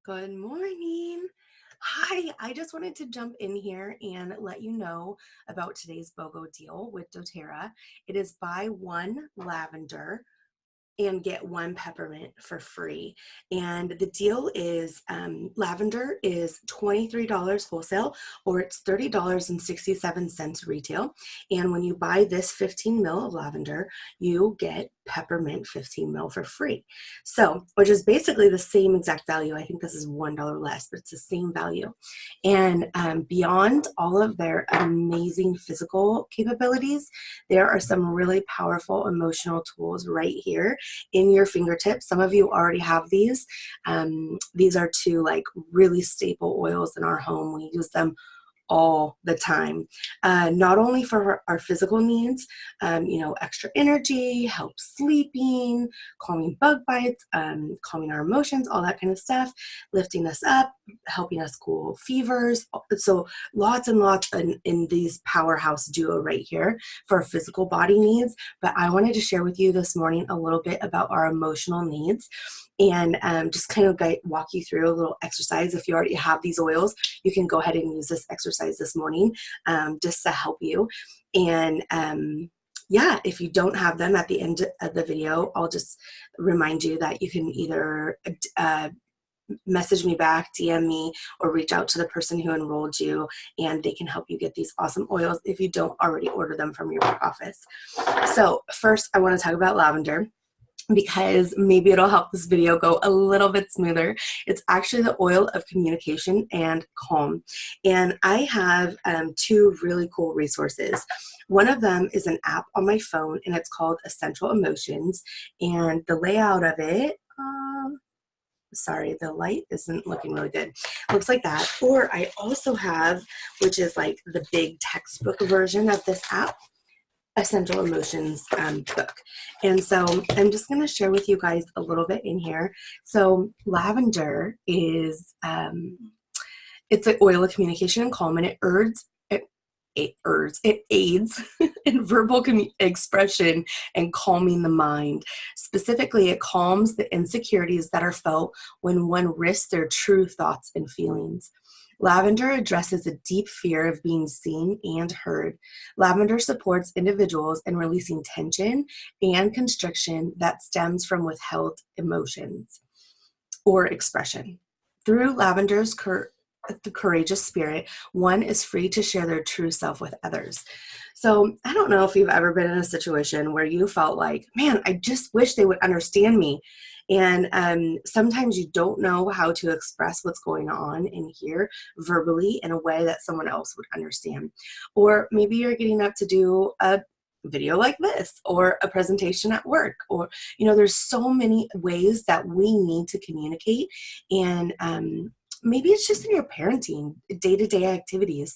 Good morning. Hi, I just wanted to jump in here and let you know about today's BOGO deal with doTERRA. It is buy one lavender and get one peppermint for free. And the deal is lavender is $23 wholesale, or it's $30.67 retail. And when you buy this 15 mil of lavender, you get peppermint 15 mil for free. So, which is basically the same exact value. I think this is $1 less, but it's the same value. And beyond all of their amazing physical capabilities, there are some really powerful emotional tools right here in your fingertips. Some of you already have these. These are two like really staple oils in our home. We use them all the time, not only for our physical needs, extra energy, help sleeping, calming bug bites, calming our emotions, all that kind of stuff, lifting us up, helping us cool fevers. So lots and lots in these powerhouse duo right here for our physical body needs. But I wanted to share with you this morning a little bit about our emotional needs, and just kind of walk you through a little exercise. If you already have these oils, you can go ahead and use this exercise this morning, just to help you. And yeah, if you don't have them at the end of the video, I'll just remind you that you can either message me back, DM me, or reach out to the person who enrolled you, and they can help you get these awesome oils if you don't already order them from your back office. So first, I want to talk about lavender, because maybe it'll help this video go a little bit smoother. It's actually the oil of communication and calm. And I have two really cool resources. One of them is an app on my phone, and it's called Essential Emotions. And the layout of it, sorry, the light isn't looking really good. Looks like that. Or I also have, which is like the big textbook version of this app, Essential Emotions book. And so I'm just going to share with you guys a little bit in here. So lavender is it's an oil of communication and calm, and it aids in verbal expression and calming the mind. Specifically, it calms the insecurities that are felt when one risks their true thoughts and feelings. Lavender addresses a deep fear of being seen and heard. Lavender supports individuals in releasing tension and constriction that stems from withheld emotions or expression. Through lavender's the courageous spirit, one is free to share their true self with others. So I don't know if you've ever been in a situation where you felt like, man, I just wish they would understand me. And sometimes you don't know how to express what's going on in here verbally in a way that someone else would understand. Or maybe you're getting up to do a video like this, or a presentation at work, or there's so many ways that we need to communicate. And maybe it's just in your parenting, day-to-day activities.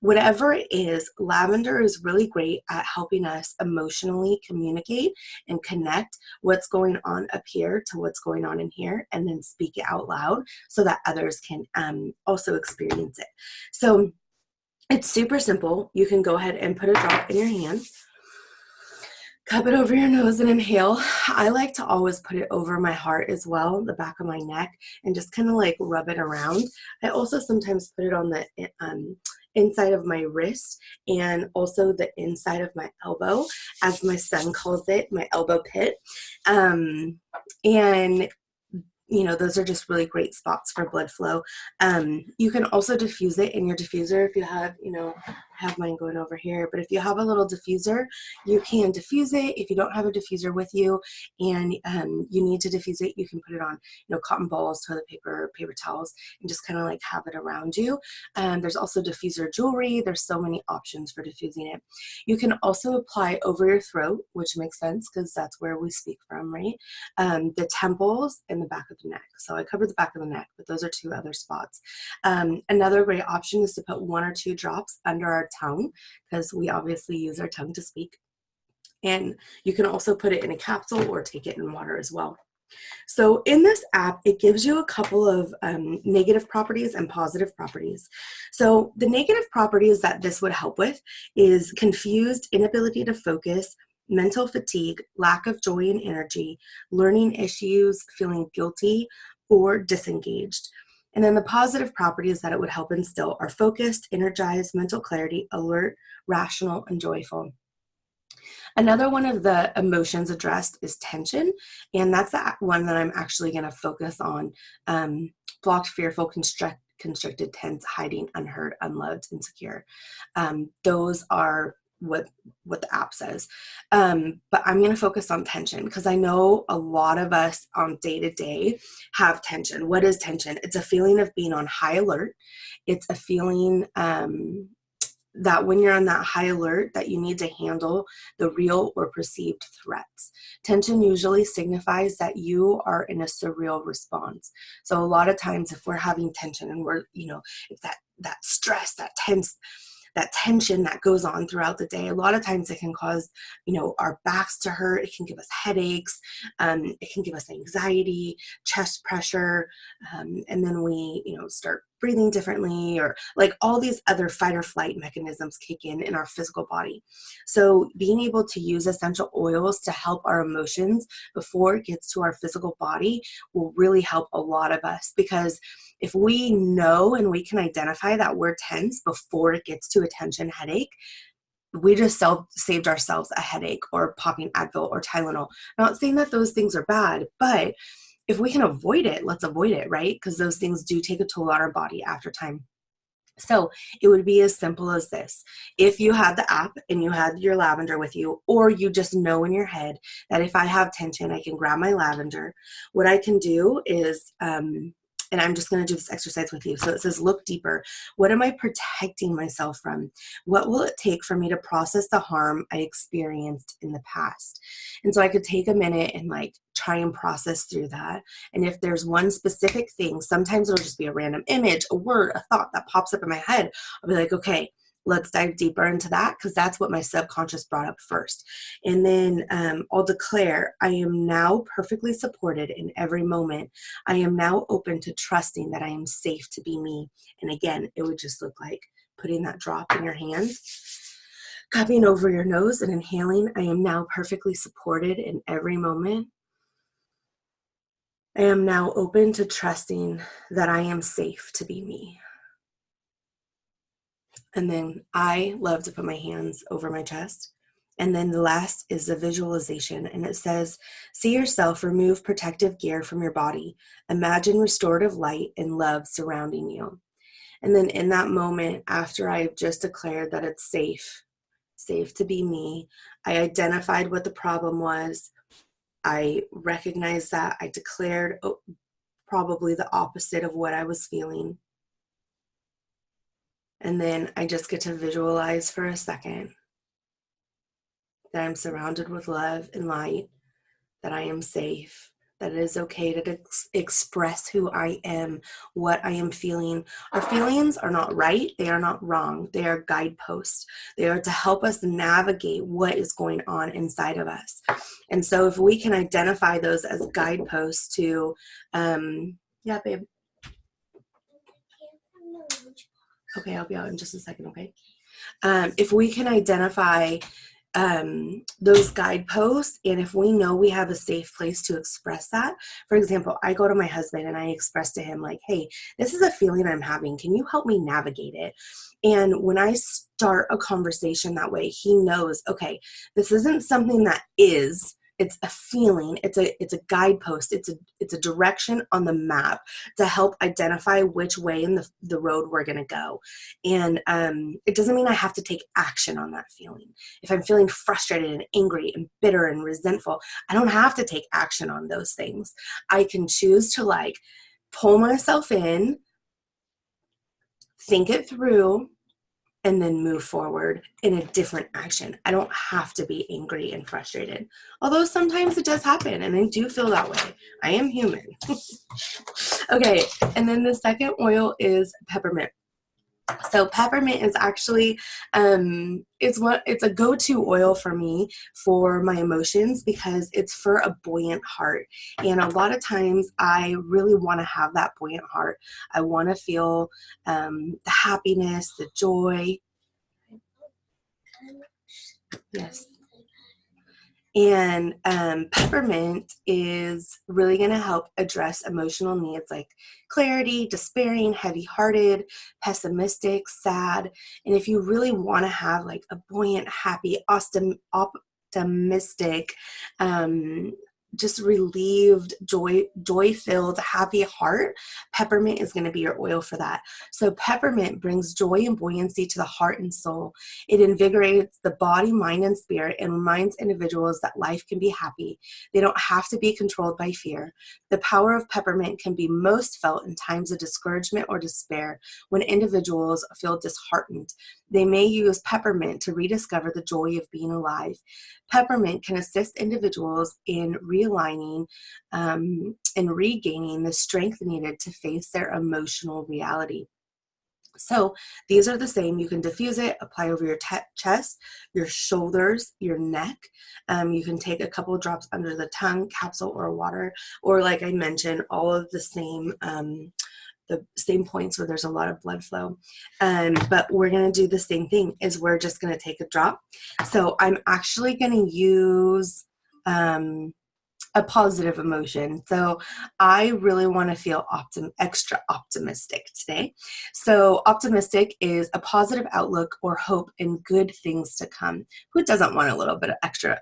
Whatever it is, lavender is really great at helping us emotionally communicate and connect what's going on up here to what's going on in here, and then speak it out loud so that others can also experience it. So it's super simple. You can go ahead and put a drop in your hand, cup it over your nose and inhale. I like to always put it over my heart as well, the back of my neck, and just kind of like rub it around. I also sometimes put it on the inside of my wrist, and also the inside of my elbow, as my son calls it, my elbow pit. And those are just really great spots for blood flow. You can also diffuse it in your diffuser if you have, I have mine going over here, but if you have a little diffuser, you can diffuse it. If you don't have a diffuser with you and you need to diffuse it, you can put it on, cotton balls, toilet paper, paper towels, and just kind of like have it around you. There's also diffuser jewelry. There's so many options for diffusing it. You can also apply over your throat, which makes sense because that's where we speak from, right? The temples and the back of the neck. So I covered the back of the neck, but those are two other spots. Another great option is to put 1 or 2 drops under our tongue, because we obviously use our tongue to speak. And you can also put it in a capsule or take it in water as well. So in this app, it gives you a couple of negative properties and positive properties. So the negative properties that this would help with is confused, inability to focus, mental fatigue, lack of joy and energy, learning issues, feeling guilty or disengaged. And then the positive properties that it would help instill are focused, energized, mental clarity, alert, rational, and joyful. Another one of the emotions addressed is tension, and that's the one that I'm actually going to focus on. Blocked, fearful, constricted, tense, hiding, unheard, unloved, insecure. Those are what the app says. But I'm going to focus on tension because I know a lot of us on day to day have tension. What is tension? It's a feeling of being on high alert. It's a feeling that when you're on that high alert that you need to handle the real or perceived threats. Tension usually signifies that you are in a surreal response. So a lot of times if we're having tension and we're, it's that stress, that tension that goes on throughout the day, a lot of times it can cause, our backs to hurt. It can give us headaches. It can give us anxiety, chest pressure. And then we, start breathing differently, or like all these other fight or flight mechanisms kick in our physical body. So being able to use essential oils to help our emotions before it gets to our physical body will really help a lot of us, because if we know and we can identify that we're tense before it gets to a tension headache, we just saved ourselves a headache or popping Advil or Tylenol. Not saying that those things are bad, but if we can avoid it, let's avoid it, right? Because those things do take a toll on our body after time. So it would be as simple as this. If you had the app and you had your lavender with you, or you just know in your head that if I have tension, I can grab my lavender. What I can do is, and I'm just going to do this exercise with you. So it says, look deeper. What am I protecting myself from? What will it take for me to process the harm I experienced in the past? And so I could take a minute and try and process through that. And if there's one specific thing, sometimes it'll just be a random image, a word, a thought that pops up in my head. I'll be like, okay, let's dive deeper into that, because that's what my subconscious brought up first. And then I'll declare, I am now perfectly supported in every moment. I am now open to trusting that I am safe to be me. And again, it would just look like putting that drop in your hand, cupping over your nose and inhaling, I am now perfectly supported in every moment. I am now open to trusting that I am safe to be me. And then I love to put my hands over my chest. And then the last is the visualization. And it says, see yourself remove protective gear from your body. Imagine restorative light and love surrounding you. And then in that moment, after I've just declared that it's safe to be me, I identified what the problem was. I recognized that. I declared probably the opposite of what I was feeling. And then I just get to visualize for a second that I'm surrounded with love and light, that I am safe, that it is okay to express who I am, what I am feeling. Our feelings are not right. They are not wrong. They are guideposts. They are to help us navigate what is going on inside of us. And so if we can identify those as guideposts to, yeah, babe. Okay, I'll be out in just a second, okay? If we can identify those guideposts, and if we know we have a safe place to express that. For example, I go to my husband and I express to him hey, this is a feeling I'm having. Can you help me navigate it? And when I start a conversation that way, he knows, okay, this isn't something that is, it's a feeling, it's a guidepost, it's a direction on the map to help identify which way in the road we're going to go. And it doesn't mean I have to take action on that feeling. If I'm feeling frustrated and angry and bitter and resentful, I don't have to take action on those things. I can choose to pull myself in, think it through, and then move forward in a different action. I don't have to be angry and frustrated. Although sometimes it does happen, and I do feel that way. I am human. Okay, and then the second oil is peppermint. So peppermint is actually, it's a go-to oil for me for my emotions, because it's for a buoyant heart. And a lot of times I really want to have that buoyant heart. I want to feel the happiness, the joy. Yes. And peppermint is really going to help address emotional needs like clarity, despairing, heavy-hearted, pessimistic, sad. And if you really want to have like a buoyant, happy, optimistic, just relieved, joy-filled, happy heart, peppermint is going to be your oil for that. So peppermint brings joy and buoyancy to the heart and soul. It invigorates the body, mind, and spirit and reminds individuals that life can be happy. They don't have to be controlled by fear. The power of peppermint can be most felt in times of discouragement or despair when individuals feel disheartened. They may use peppermint to rediscover the joy of being alive. Peppermint can assist individuals in realigning and regaining the strength needed to face their emotional reality. So these are the same. You can diffuse it, apply over your chest, your shoulders, your neck. You can take a couple drops under the tongue, capsule or water, or like I mentioned, all of the same points where there's a lot of blood flow. But we're going to do the same thing is we're just going to take a drop. So I'm actually going to use a positive emotion. So I really want to feel extra optimistic today. So optimistic is a positive outlook or hope in good things to come. Who doesn't want a little bit of extra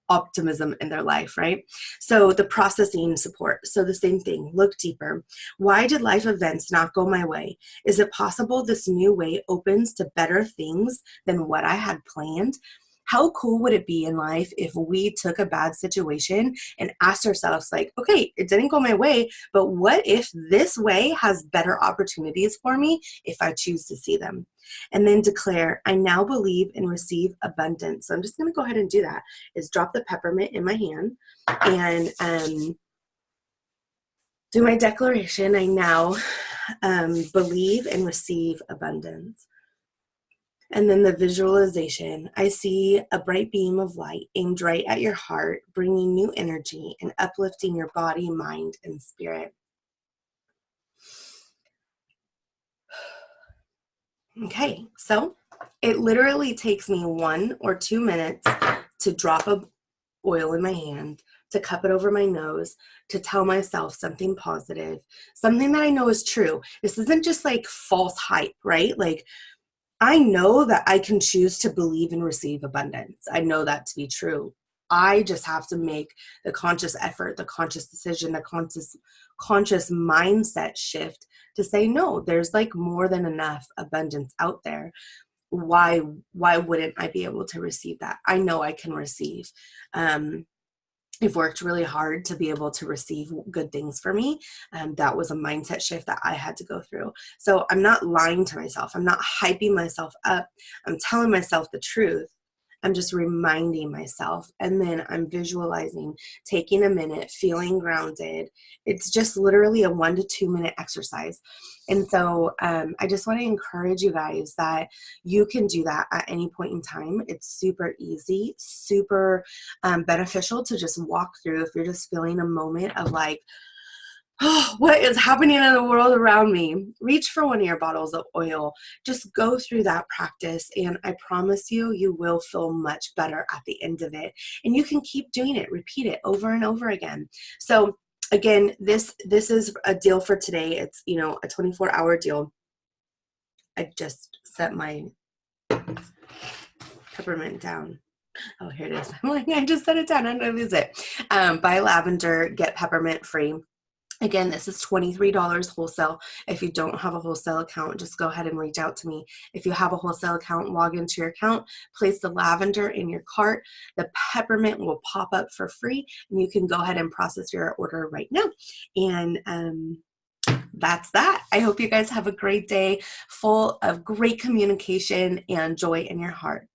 optimism in their life, right? So the processing support. So the same thing, look deeper. Why did life events not go my way? Is it possible this new way opens to better things than what I had planned? How cool would it be in life if we took a bad situation and asked ourselves like, okay, it didn't go my way, but what if this way has better opportunities for me if I choose to see them? And then declare, I now believe and receive abundance. So I'm just going to go ahead and do that, is drop the peppermint in my hand and do my declaration. I now believe and receive abundance. And then the visualization. I see a bright beam of light aimed right at your heart, bringing new energy and uplifting your body, mind, and spirit. Okay, so it literally takes me 1 or 2 minutes to drop a oil in my hand, to cup it over my nose, to tell myself something positive, something that I know is true. This isn't just like false hype, right? Like, I know that I can choose to believe and receive abundance. I know that to be true. I just have to make the conscious effort, the conscious decision, the conscious mindset shift to say, no, there's like more than enough abundance out there. Why wouldn't I be able to receive that? I know I can receive. I've worked really hard to be able to receive good things for me. That was a mindset shift that I had to go through. So I'm not lying to myself. I'm not hyping myself up. I'm telling myself the truth. I'm just reminding myself. And then I'm visualizing, taking a minute, feeling grounded. It's just literally a 1 to 2 minute exercise. And so I just want to encourage you guys that you can do that at any point in time. It's super easy, super beneficial to just walk through if you're just feeling a moment of like, oh, what is happening in the world around me? Reach for one of your bottles of oil. Just go through that practice, and I promise you, you will feel much better at the end of it. And you can keep doing it, repeat it over and over again. So again, this is a deal for today. It's, a 24-hour deal. I just set my peppermint down. Oh, here it is. I'm like, I just set it down. I'm going to lose it. Buy Lavender, get peppermint free. Again, this is $23 wholesale. If you don't have a wholesale account, just go ahead and reach out to me. If you have a wholesale account, log into your account, place the lavender in your cart. The peppermint will pop up for free, and you can go ahead and process your order right now. And that's that. I hope you guys have a great day full of great communication and joy in your heart.